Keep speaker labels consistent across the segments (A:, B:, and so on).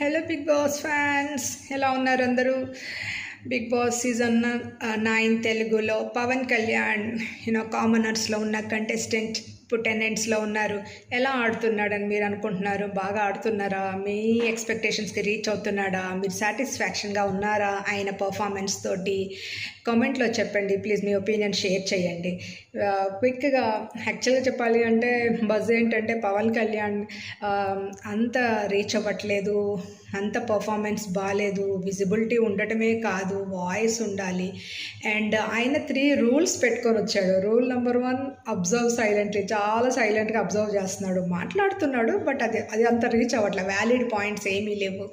A: Hello big boss fans, ఎలా ఉన్నారు అందరూ? బిగ్ బాస్ సీజన్ 9 తెలుగులో పవన్ కళ్యాణ్ కామనర్స్లో ఉన్న కంటెస్టెంట్ ఇప్పుడు టెనెంట్స్లో ఉన్నారు. ఎలా ఆడుతున్నాడని మీరు అనుకుంటున్నారు? బాగా ఆడుతున్నారా? మీ ఎక్స్పెక్టేషన్స్కి రీచ్ అవుతున్నాడా? మీరు సాటిస్ఫాక్షన్గా ఉన్నారా ఆయన పర్ఫార్మెన్స్ తోటి? కామెంట్లో చెప్పండి ప్లీజ్, మీ ఒపీనియన్ షేర్ చేయండి. క్విక్గా యాక్చువల్గా చెప్పాలి అంటే బజ్ ఏంటంటే పవన్ కళ్యాణ్ అంత రీచ్ అవ్వట్లేదు, అంత పర్ఫార్మెన్స్ బాగాలేదు. విజిబిలిటీ ఉండటమే కాదు, వాయిస్ ఉండాలి. అండ్ ఆయన 3 రూల్స్ పెట్టుకొని వచ్చాడు. Rule number 1, observe silently. చాలా సైలెంట్గా అబ్జర్వ్ చేస్తున్నాడు, మాట్లాడుతున్నాడు, బట్ అది అంత రీచ్ అవ్వట్లేదు. వ్యాలిడ్ పాయింట్స్ ఏమీ లేవు.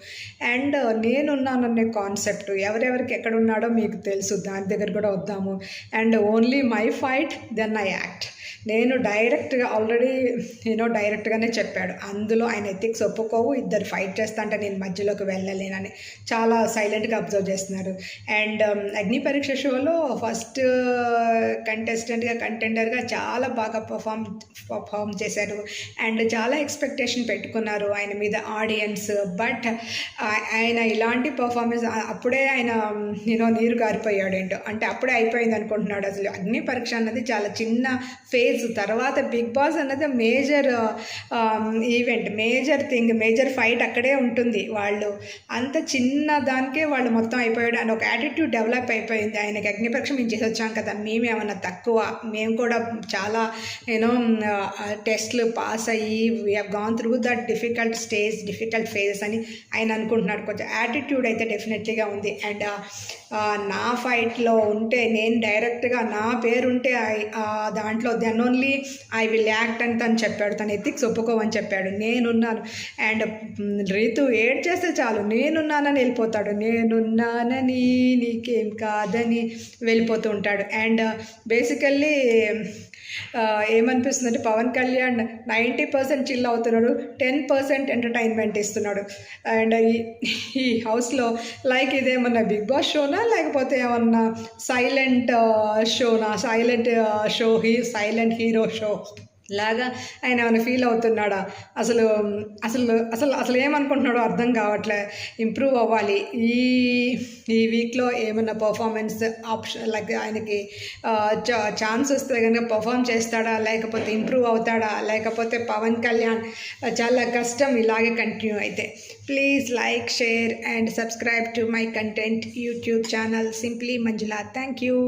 A: అండ్ నేనున్నాననే కాన్సెప్ట్, ఎవరెవరికి ఎక్కడున్నాడో మీకు తెలుసు, దాని దగ్గర కూడా వద్దాము. And only my fight then I act. నేను డైరెక్ట్గా ఆల్రెడీ డైరెక్ట్గానే చెప్పాడు. అందులో ఆయన ఎథిక్స్ ఒప్పుకోవు, ఇద్దరు ఫైట్ చేస్తా అంటే నేను మధ్యలోకి వెళ్ళలేనని చాలా సైలెంట్గా అబ్జర్వ్ చేస్తున్నారు. అండ్ అగ్ని పరీక్ష షోలో ఫస్ట్ కంటెండర్గా చాలా బాగా పర్ఫామ్ చేశారు. అండ్ చాలా ఎక్స్పెక్టేషన్ పెట్టుకున్నారు ఆయన మీద ఆడియన్స్. బట్ ఆయన ఇలాంటి పర్ఫార్మెన్స్ అప్పుడే ఆయన నీరు గారిపోయాడు ఏంటో, అంటే అప్పుడే అయిపోయింది అనుకుంటున్నాడు. అసలు అగ్ని పరీక్ష అన్నది చాలా చిన్న ఫేజ్. తర్వాత బిగ్ బాస్ అన్నది major event, major thing, major fight అక్కడే ఉంటుంది. వాళ్ళు అంత చిన్న దానికే వాళ్ళు మొత్తం అయిపోయాడు అని ఒక యాటిట్యూడ్ డెవలప్ అయిపోయింది ఆయనకి. అగ్నిపరీక్ష మేము చేసి వచ్చాం కదా, మేమేమన్నా తక్కువ, మేము కూడా చాలా టెస్ట్లు పాస్ అయ్యి we have gone through that difficult stage, difficult phases అని ఆయన అనుకుంటున్నాడు. కొంచెం యాటిట్యూడ్ అయితే డెఫినెట్లీగా ఉంది. అండ్ నా ఫైట్లో ఉంటే, నేను డైరెక్ట్గా నా పేరుంటే దాంట్లో then only I will act అని తను చెప్పాడు. తను ఎథిక్స్ ఒప్పుకోమని చెప్పాడు. నేనున్నాను. అండ్ రీతు ఏడ్ చేస్తే చాలు నేనున్నానని వెళ్ళిపోతాడు. నేనున్నానని నీకేం కాదని వెళ్ళిపోతూ ఉంటాడు. అండ్ బేసికల్లీ ఏమనిపిస్తుందంటే పవన్ కళ్యాణ్ 90% చిల్ అవుతున్నాడు, 10% ఎంటర్టైన్మెంట్ ఇస్తున్నాడు. అండ్ ఈ హౌస్లో లైక్ ఇదేమన్నా బిగ్ బాస్ షోనా లేకపోతే ఏమన్నా సైలెంట్ షోనా, సైలెంట్ హీరో షో లాగా ఆయన ఏమైనా ఫీల్ అవుతున్నాడా? అసలు అసలు అసలు అసలు ఏమనుకుంటున్నాడో అర్థం కావట్లే. ఇంప్రూవ్ అవ్వాలి. ఈ వీక్లో ఏమైనా పర్ఫార్మెన్స్ ఆప్షన్ లైక్ ఆయనకి ఛాన్స్ వస్తే కనుక పర్ఫామ్ చేస్తాడా, లేకపోతే ఇంప్రూవ్ అవుతాడా, లేకపోతే పవన్ కళ్యాణ్ చాలా కష్టం ఇలాగే కంటిన్యూ అయితే. Please like, share and subscribe to my content YouTube channel simply Manjula. Thank you.